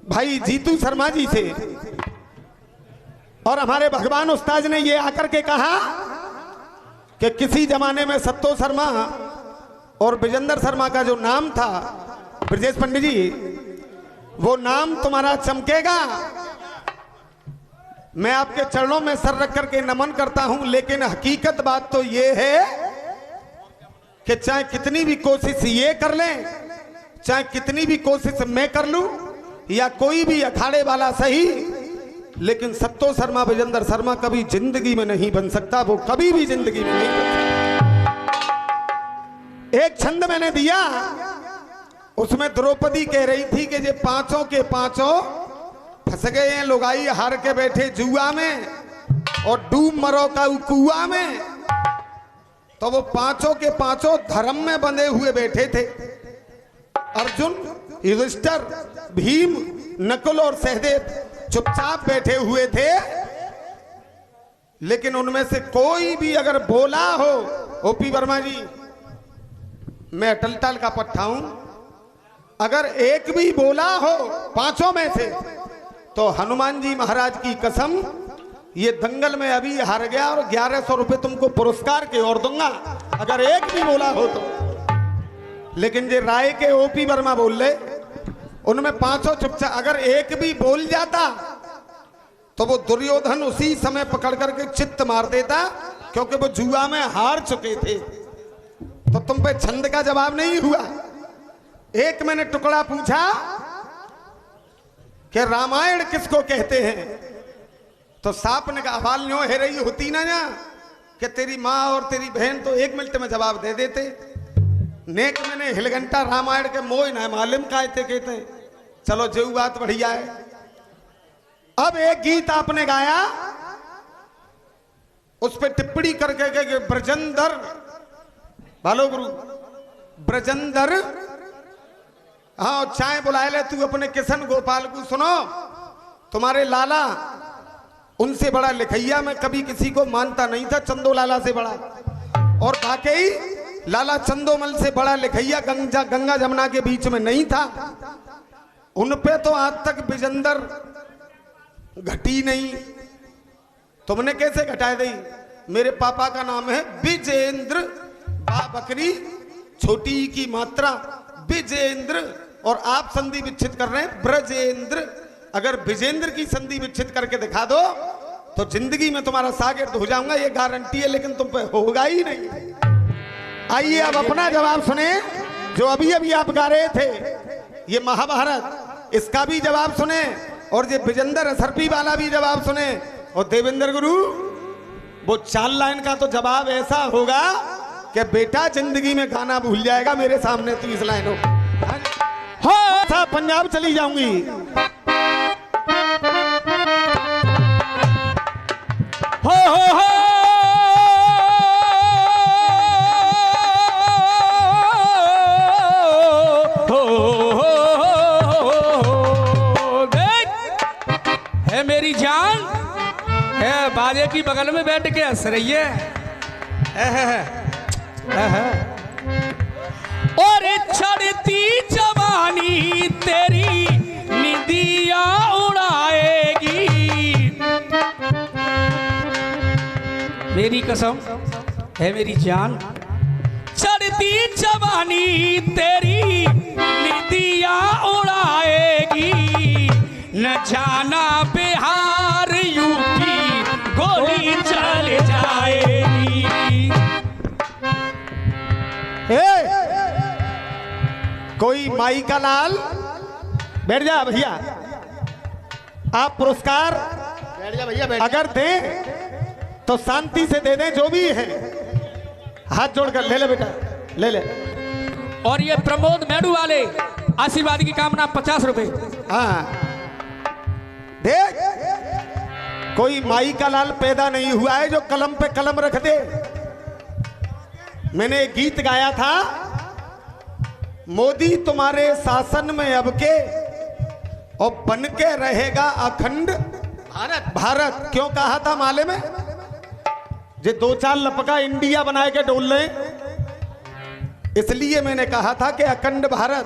भाई जीतू शर्मा जी से और हमारे भगवान उस्ताद ने ये आकर के कहा कि किसी जमाने में सत्तो शर्मा और विजेंद्र शर्मा का जो नाम था ब्रजेश पंडित जी, वो नाम तुम्हारा चमकेगा। मैं आपके चरणों में सर रख करके नमन करता हूं, लेकिन हकीकत बात तो ये है कि चाहे कितनी भी कोशिश ये कर लें, चाहे कितनी भी कोशिश मैं कर लूं, या कोई भी अखाड़े वाला सही, लेकिन सत्तो शर्मा विजेंद्र शर्मा कभी जिंदगी में नहीं बन सकता। वो कभी भी जिंदगी में नहीं बन सकता। एक छंद मैंने दिया, उसमें द्रौपदी कह रही थी कि ये पांचों के पांचों फंस गए हैं, लुगाई हार के बैठे जुआ में और डूब मरो का कुआ में। तो वो पांचों के पांचों धर्म में बंधे हुए बैठे थे। अर्जुन, युधिष्ठिर, भीम, नकुल और सहदेव चुपचाप बैठे हुए थे, लेकिन उनमें से कोई भी अगर बोला हो, ओपी वर्मा जी, मैं अटल टाल का पट्टा हूं, अगर एक भी बोला हो पांचों में से, तो हनुमान जी महाराज की कसम, ये दंगल में अभी हार गया और 1100 रुपए तुमको पुरस्कार के और दूंगा, अगर एक भी बोला हो तो। लेकिन जे राय के ओपी वर्मा बोल रहे, उनमें पांचों चुपचाप, अगर एक भी बोल जाता तो वो दुर्योधन उसी समय पकड़ करके चित्त मार देता, क्योंकि वो जुआ में हार चुके थे। तो तुम पे छंद का जवाब नहीं हुआ। एक मैंने टुकड़ा पूछा कि रामायण किसको कहते हैं, तो सांप ने कहा बाल न्यों है रही होती ना कि तेरी माँ और तेरी बहन तो 1 मिनट में जवाब दे देते। नेक मैंने हिलघंटा रामायण के मोह न मालूम कहते। चलो जो बात बढ़िया है। अब एक गीत आपने गाया, उस पर टिप्पणी करके के ब्रजेंद्र, भालो गुरु ब्रजेंद्र, हाँ चाय बुलाए ले तू अपने किशन गोपाल को। सुनो, तुम्हारे लाला उनसे बड़ा लिखैया मैं कभी किसी को मानता नहीं था, चंदो लाला से बड़ा, और वाकई लाला चंदोमल से बड़ा लिखैया गंगा जमुना के बीच में नहीं था। उन पे तो आज तक विजेंद्र घटी नहीं। तुमने कैसे घटाए दी? मेरे पापा का नाम है विजेंद्र, बा बकरी छोटी की मात्रा विजेंद्र, और आप संधि विच्छेद कर रहे हैं ब्रजेंद्र। अगर विजेंद्र की संधि विच्छेद करके दिखा दो तो जिंदगी में तुम्हारा शागिर्द हो जाऊंगा, ये गारंटी है, लेकिन तुम पे होगा ही नहीं। आइए अब अपना जवाब सुने, जो अभी अभी आप गा रहे थे, ये महाभारत, इसका भी जवाब सुने, और ये विजेंद्र असरपी वाला भी जवाब सुने। और देवेंद्र गुरु, वो 4 लाइन का तो जवाब ऐसा होगा कि बेटा जिंदगी में गाना भूल जाएगा मेरे सामने 30 लाइनों। हाँ, पंजाब चली जाऊंगी। हो मेरी जान है, बाजे की बगल में बैठ के हंस रही है। और चढ़ती जवानी तेरी निदिया उड़ाएगी, मेरी कसम है मेरी जान, चढ़ती जवानी तेरी निदिया उड़ाएगी, न जाना बिहार यूपी गोली चल जाएगी। कोई माई का लाल, बैठ जा भैया, आप पुरस्कार बैठ जा भैया, अगर दें तो शांति से दे दें, जो भी है हाथ जोड़कर ले ले बेटा, ले ले। और ये प्रमोद मेड़ू वाले आशीर्वाद की कामना 50 रुपए। हाँ देख, कोई माई का लाल पैदा नहीं हुआ है जो कलम पे कलम रख दे। मैंने एक गीत गाया था, मोदी तुम्हारे शासन में अब के और बन के रहेगा अखंड भारत। भारत क्यों कहा था माले में? जे 2-4 लपका इंडिया बनाए के डोल रहे, इसलिए मैंने कहा था कि अखंड भारत।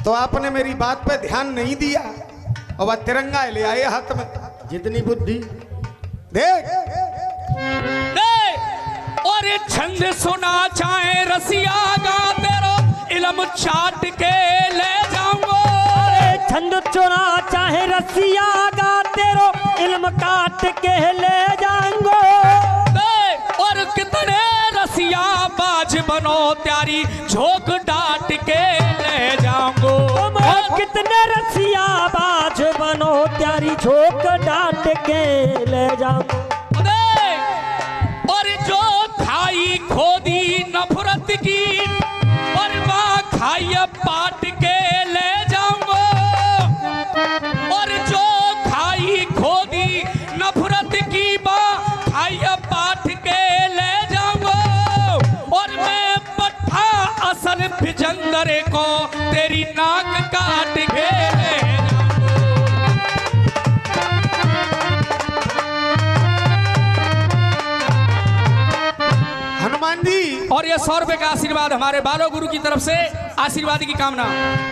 तो आपने मेरी बात पे ध्यान नहीं दिया और वह तिरंगा ले आए हाथ में। जितनी बुद्धि देख और ये छंद सुना चाहे रसिया गा तेरो इल्म चाट के ले जाऊंगो। छंद सुना चाहे रसिया गा तेरो इल्म काट के ले जाऊंगो। और कितने रसिया बाज बनो त्यारी झोंक डांट के ले जाऊंगो। कितने रसिया बाज बनो त्यारी झोंक डांट के ले जाऊंगो। और जो खाई खोदी नफरत की और माँ खाई पाट के ले जाऊंगो। और जो खाई खोदी नफरत की माँ खाई पाट के ले जाऊंगो। और मैं पट्टा असल भिजंदर को तेरी नाक काट के ले हनुमान जी। और ये 100 रुपए का आशीर्वाद हमारे बालो गुरु की तरफ से आशीर्वाद की कामना।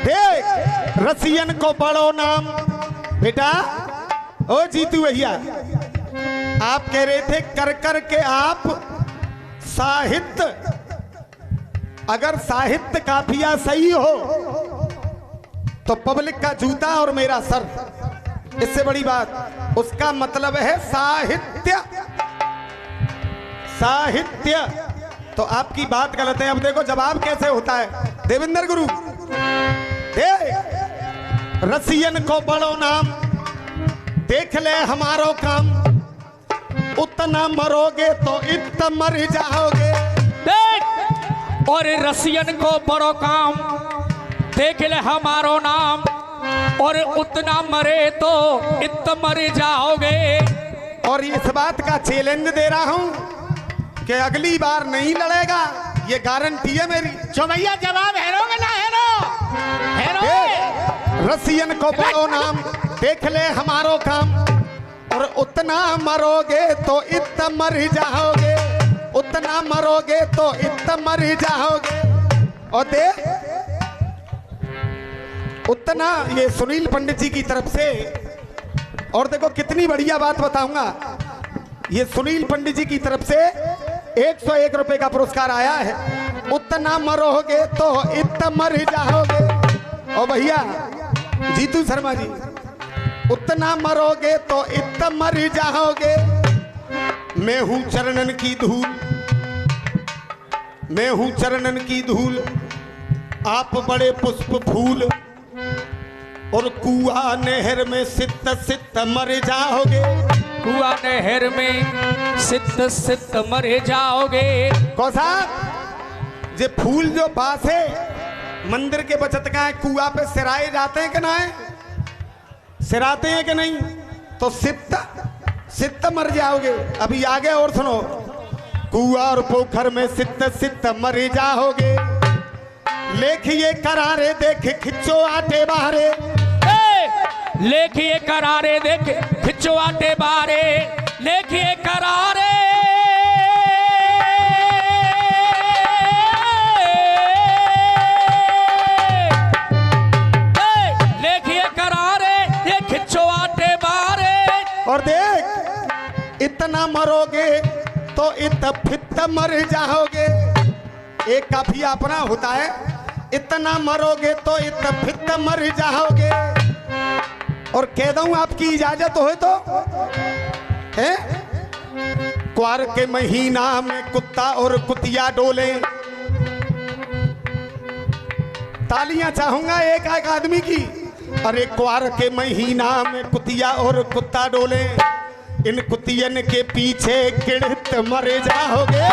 देख रसियन को बड़ो नाम। बेटा ओ जीतू भैया, आप कह रहे थे कर कर के आप साहित्य, अगर साहित्य काफिया सही हो तो पब्लिक का जूता और मेरा सर, इससे बड़ी बात। उसका मतलब है साहित्य, साहित्य। तो आपकी बात गलत है। अब देखो जवाब कैसे होता है। देवेंद्र गुरु देख रसियन को बड़ो नाम, देख ले हमारो काम, उतना मरोगे तो इतना मर जाओगे। देख और रसियन को बड़ो काम, देख ले हमारो नाम, और उतना मरे तो इतना मर जाओगे। और इस बात का चैलेंज दे रहा हूं कि अगली बार नहीं लड़ेगा, ये गारंटी है मेरी। जो भैया जवाब हेरोगे ना हेरो रसियन को बड़ो नाम, देख ले हमारो काम, और उतना मरोगे तो इतना मर जाओगे, उतना मरोगे तो इतना मर जाओगे। और देख उतना, ये सुनील पंडित जी की तरफ से। और देखो कितनी बढ़िया बात बताऊंगा, ये सुनील पंडित जी की तरफ से 101 रुपए का पुरस्कार आया है। उतना मरोगे तो इतना मर जाओगे। और भैया जीतू शर्मा जी, उतना मरोगे तो इतना मर जाओगे। मैं हूं चरणन की धूल, मैं हूं चरणन की धूल, आप बड़े पुष्प फूल, और कुआ नहर में सित सित मर जाओगे। कुआ नहर में सित सित मर जाओगे। कौसा जे फूल जो पास है मंदिर के बचत का है, कुआ पे सिराए जाते हैं कि ना है, सिराते हैं कि नहीं, तो सित सित मर जाओगे। अभी आगे और सुनो, कुआ और पोखर में सित सित मर जाओगे। लेखिए करारे देख खिंचो आटे बाहरे, लेखिए करारे देख खिंचो आटे बारे, लेखिए करारे लेखिए करारे ये खिंचो आटे बारे। और देख इतना मरोगे तो इतना फित मर जाओगे। एक काफिया अपना होता है, इतना मरोगे तो इतना फित मर जाओगे। और कह दूं आपकी इजाजत हो तो है, क्वार के महीना में कुत्ता और कुतिया डोले। तालियां चाहूंगा एक एक आदमी की। अरे क्वार के महीना में कुतिया और कुत्ता डोले, इन कुतियन के पीछे किड़त मर जाओगे।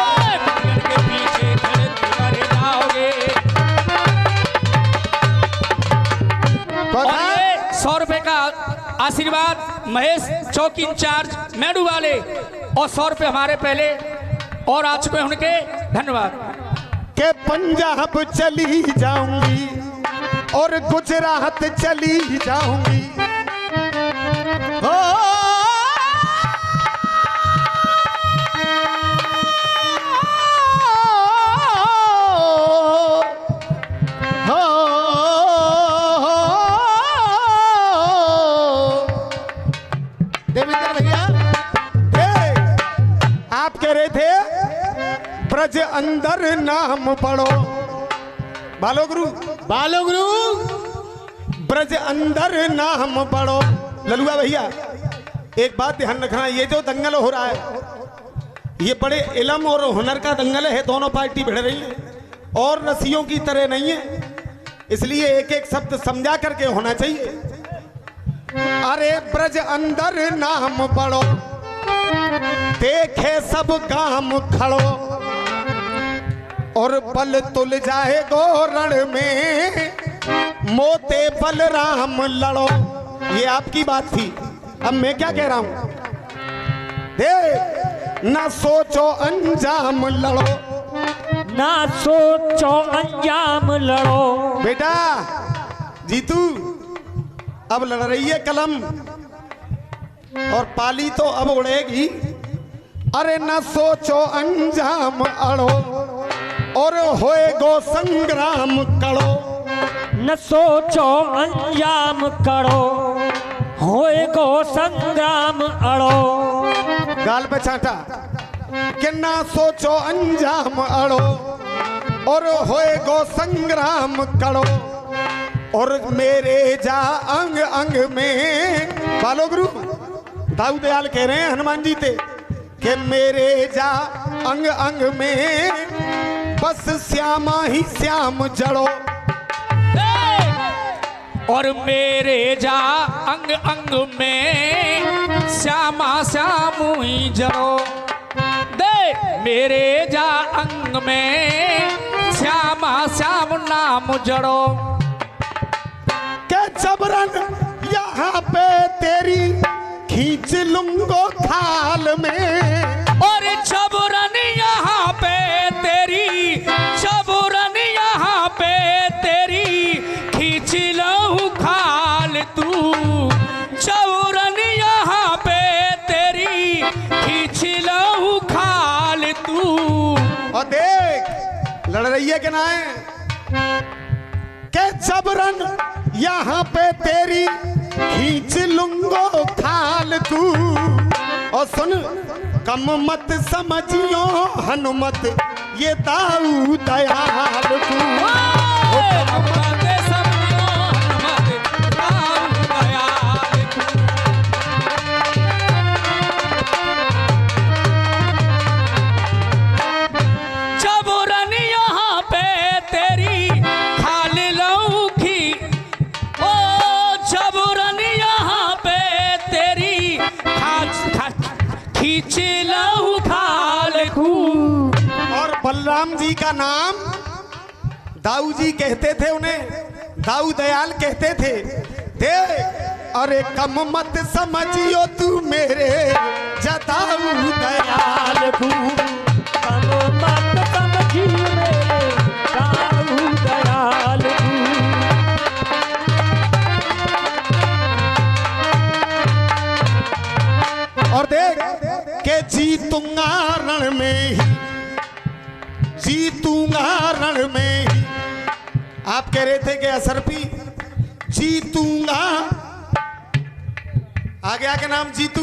के पीछे खड़े मर जाओगे। और ये 100 रुपए का आशीर्वाद महेश चौकी इंचार्ज मेडू वाले, और 100 रुपए हमारे पहले और आ चुके हैं उनके, धन्यवाद। के पंजाब चली जाऊंगी और गुजरात चली जाऊंगी, हो हो ब्रज अंदर नाम पढ़ो। बालो गुरु, बालो गुरु, ब्रज अंदर नाम पढ़ो। ललुआ भैया एक बात ध्यान रखना, ये जो दंगल हो रहा है ये बड़े इल्म और हुनर का दंगल है। दोनों पार्टी भिड़ रही है और रस्सियों की तरह नहीं है, इसलिए एक एक शब्द समझा करके होना चाहिए। अरे ब्रज अंदर नाम पढ़ो, देखे सब गाम खड़ो, और बल तुल जाए गोरण में, मोते बलराम लड़ो। ये आपकी बात थी, अब मैं क्या कह रहा हूं, दे ना सोचो अंजाम लड़ो, ना सोचो अंजाम लड़ो। बेटा जीतू अब लड़ रही है कलम और पाली तो अब उड़ेगी। अरे न सोचो अंजाम अड़ो, और होए गो संग्राम करो। न सोचो अंजाम करो, होए गो संग्राम अड़ो। गाल पे छाटा कि ना सोचो अंजाम अड़ो, और होए गो संग्राम करो, और मेरे जा अंग अंग में। बालो गुरु दाऊ दयाल कह रहे हैं हनुमान जी थे कि मेरे जा अंग अंग में, बस श्यामा ही श्याम जड़ो। और मेरे जा अंग अंग में, श्यामा श्याम ही जड़ो। दे मेरे जा अंग में, श्यामा श्याम नाम जड़ो। के जबरन यहाँ पे तेरी खींच लूंगो खाल में, और जबरन यहाँ पे तेरी, जबरन यहाँ पे तेरी खींच लूं खाल तू। जबरन यहाँ पे तेरी खींच लूं खाल तू। और देख लड़ रही है कि ना है, के जबरन यहाँ पे तेरी खींच लूंगो खाल तू। और सुन कम मत समझियो हनुमत, ये दाऊ दयाल तू। जबरन यहाँ पे तेरी खाल लूं खी, ओ जबरन यहाँ पे तेरी खींच लूं खाल तू। और बलराम जी का नाम दाऊ जी कहते थे, उन्हें दाऊ दयाल कहते थे। दे अरे कम मत समझियो तू मेरे जताऊ दयाल तू। कम मत समझी मेरे दाऊ दयाल तू। और देख के जीतूंगा रण में ही, जीतूंगा रण में ही। आप कह रहे थे कि असरपी जीतूंगा, आ गया के नाम जीतू।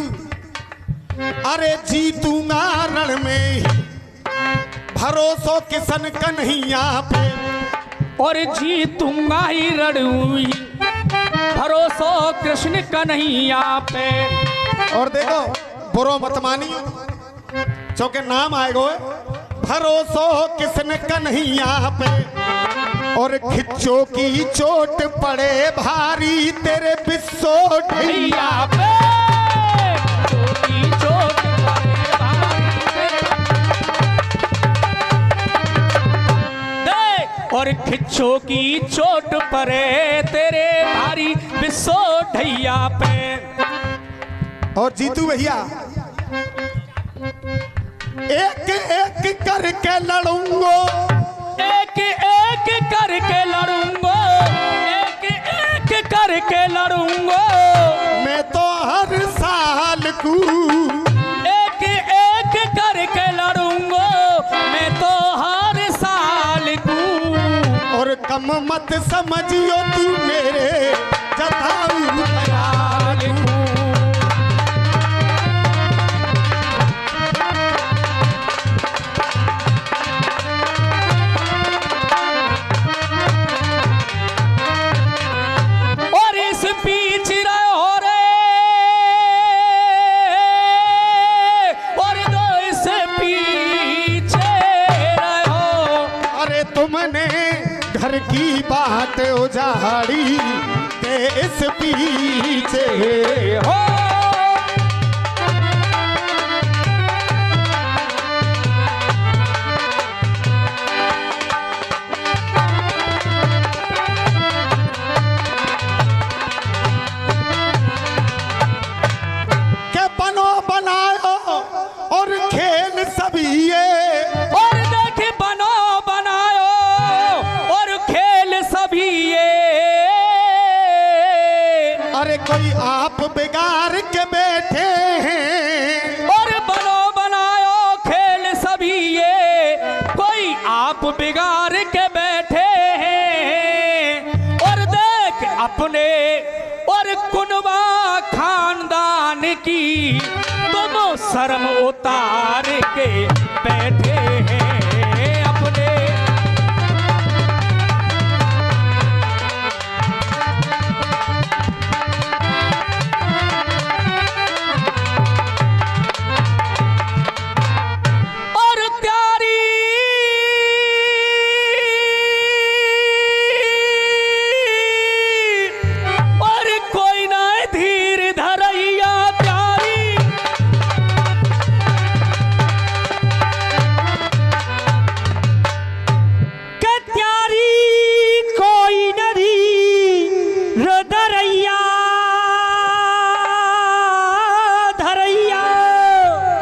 अरे जीतूंगा रण में ही, भरोसो किसन कन्हैया पे। और जीतूंगा ही रणुई, भरोसो कृष्ण कन्हैया पे। और देखो बुरो मत मानी, चौके नाम आएगो भरोसो किसन कन्हैया पे। और खिच्चो की चोट पड़े भारी तेरे बिस्सो ढैया पे। और खिच्चो की चोट पड़े तेरे भारी बिस्सो ढैया पे। और जीतू भैया एक एक करके लड़ूंगो, एक एक करके लड़ूंगो, एक एक करके लड़ूंगो। मैं तो हर साल को एक एक करके लड़ूंगो, मैं तो हर साल को। और कम मत समझियो तू मेरे जताऊ दयाल को। रात उजाड़ी देश पीछे हो के बनो बनायो और खेल सभी ये और देख बनो बनायो और खेल सभी ये अरे कोई आप बिगाड़ के बैठे हैं और बनो बनायो खेल सभी ये कोई आप बिगाड़ के बैठे हैं और देख अपने और कुनबा खानदान की तुम शर्म उतार के बैठे हैं अपने और प्यारी और कोई ना धीर धरैया प्यारी के त्यारी कोई नदी रदरैया धरैया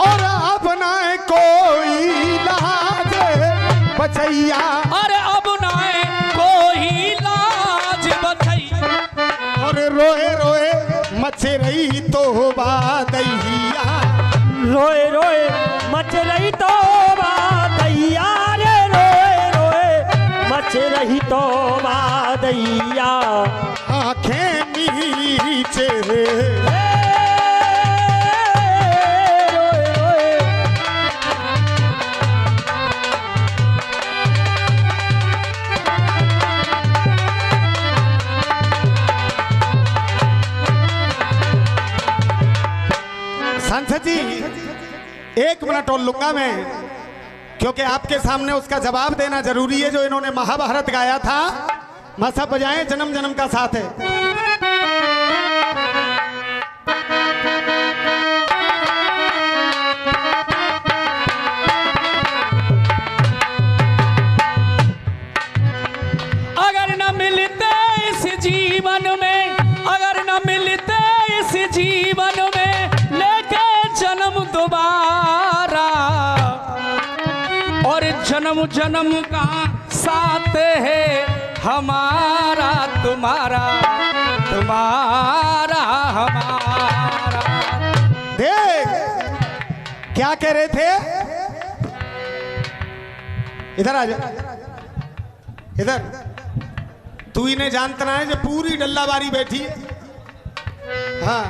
और अपना कोई लाज बचैया अरे अब नाए कोई लाज बचई और रोए रोए मचे रही तो बादैया रोए रोए मच रही तो बादैया रे रोए रोए मच रही तो बादैया आंखें नीचे रोए रोए सांसद जी 1 मिनट और लूंगा मैं क्योंकि आपके सामने उसका जवाब देना जरूरी है जो इन्होंने महाभारत गाया था मसा बजाएं जन्म जन्म का साथ है अगर न मिलते इस जीवन में अगर न मिलते इस जीवन में लेके जन्म दोबारा और जन्म जन्म का साथ है हमारा तुम्हारा तुम्हारा हमारा देख क्या कह रहे थे इधर आ जा इधर तू इन्हें जानता ना है जो पूरी डल्लाबारी बैठी है हाँ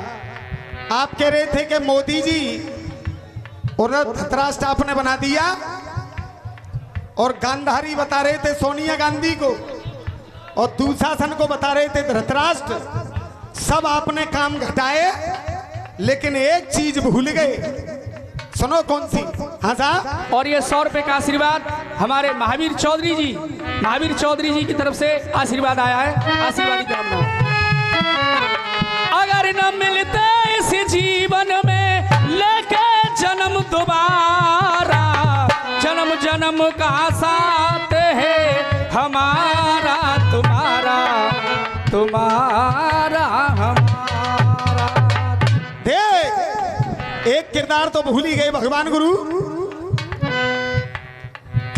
आप कह रहे थे कि मोदी जी और धृतराष्ट्र आपने बना दिया और गांधारी बता रहे थे सोनिया गांधी को और दुशासन को बता रहे थे धृतराष्ट्र सब आपने काम घटाए लेकिन एक चीज भूल गए सुनो कौन सी हाँ साहब और ये 100 रुपए का आशीर्वाद हमारे महावीर चौधरी जी की तरफ से आशीर्वाद आया है आशीर्वाद की कामना अगर न मिलते इस जीवन में लेके जन्म दोबारा जन्म जन्म का साथ है हमारा तुम्हारा तुम्हारा हमारा देख एक किरदार तो भूल ही गए भगवान गुरु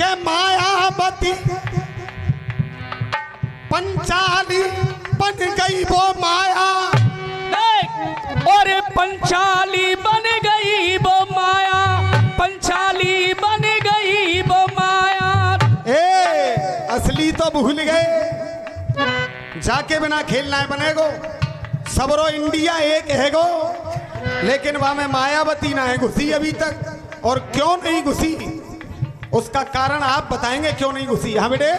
के मायावती पंचाली बन गई वो माया और पंचाली बन गई वो माया पंचाली बन गई वो माया ए असली तो भूल गए जाके बिना खेलना है बनेगो सबरो इंडिया एक है गो लेकिन वहां में मायावती ना है घुसी अभी तक और क्यों नहीं घुसी उसका कारण आप बताएंगे क्यों नहीं घुसी हाँ बेटे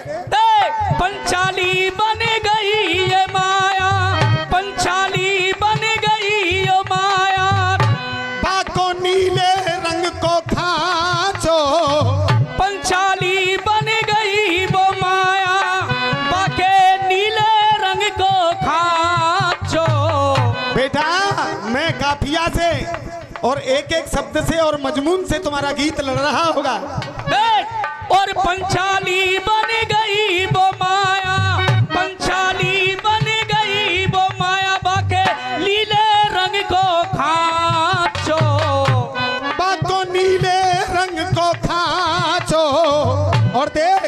पंचाली बन गई ये माया पंचाली बन गई ये माया बाको नीले रंग को खाचो पंचाली बन गई वो माया बाके नीले और एक एक शब्द से और मजमून से तुम्हारा गीत लड़ रहा होगा। और पंचाली बन गई वो माया, पंचाली बन गई वो माया, बाके लीले रंग को खाचो, बाको नीले रंग को खाचो। और देख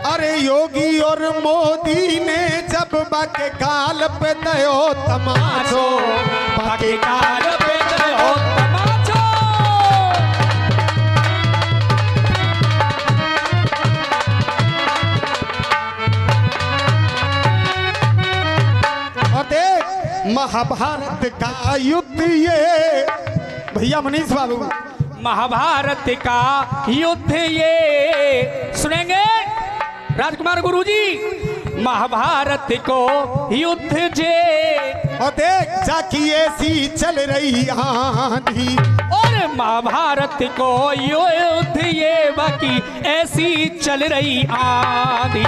अरे योगी और मोदी ने जब बाके गाल पे दयो तमाचो, बाके गाल पे दयो तमाचो। और देख महाभारत का युद्ध ये, भैया मनीष बाबू, महाभारत का युद्ध ये सुनेंगे राजकुमार गुरुजी। महाभारत को युद्ध जे, और देख जाकी ऐसी चल रही आंधी, और महाभारत को युद्ध ये बाकी ऐसी चल रही आंधी।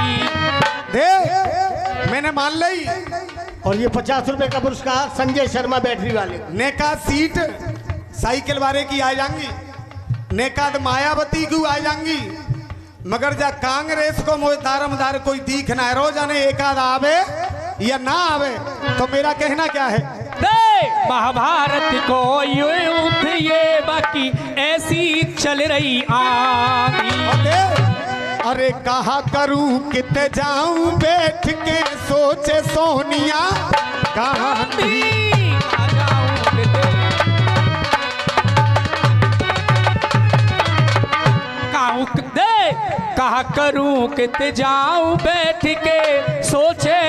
देख मैंने मान ली। और ये 50 रुपए का पुरस्कार संजय शर्मा बैटरी वाले। नेका सीट साइकिल वाले की आ जाएंगी, नेकाद मायावती की आ जाएंगी, मगर जा कांग्रेस को दारमदार कोई दीख ना है। रोज जाने एक आध आवे या ना आवे तो मेरा कहना क्या है, महाभारत को युद्ध ये बाकी ऐसी चल रही आंधी। अरे कहा करूं किते जाऊं बैठ के सोचे सोनिया गांधी, कहा करूं किते जाऊं बैठ के सोचे,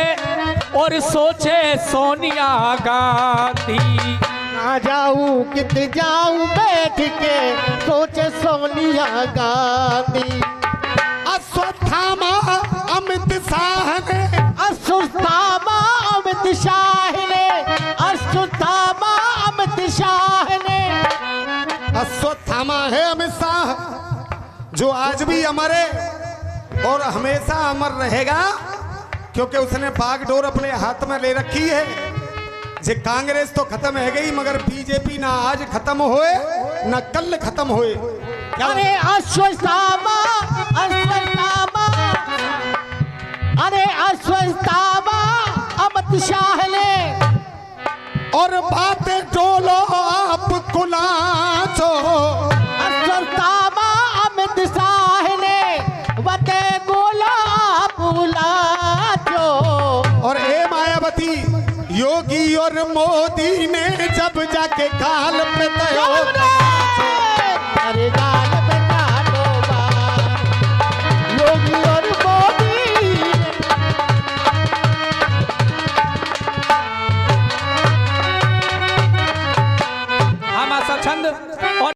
और सोचे सोनिया गांधी। आ जाऊं किते जाऊं बैठ के सोचे सोनिया गांधी। अश्वत्थामा अमित शाह ने, अश्वत्थामा अमित शाह ने, अश्वत्थामा अमित शाह ने। अश्वत्थामा है अमित शाह जो आज भी अमर है और हमेशा अमर रहेगा, क्योंकि उसने बागडोर अपने हाथ में ले रखी है। जे कांग्रेस तो खत्म है गई, मगर बीजेपी ना आज खत्म होए ना कल खत्म होए। अरे अश्वत्थामा, अश्वत्थामा, अरे अश्वत्थामा अमित शाह ने। और बातें टोलो आप कुलाचो, अश्वत्थामा अमित शाह ने बातें गोला बुलाचो। और ए मायावती, योगी और मोदी ने जब जाके गाल पे दयो, अरे गाल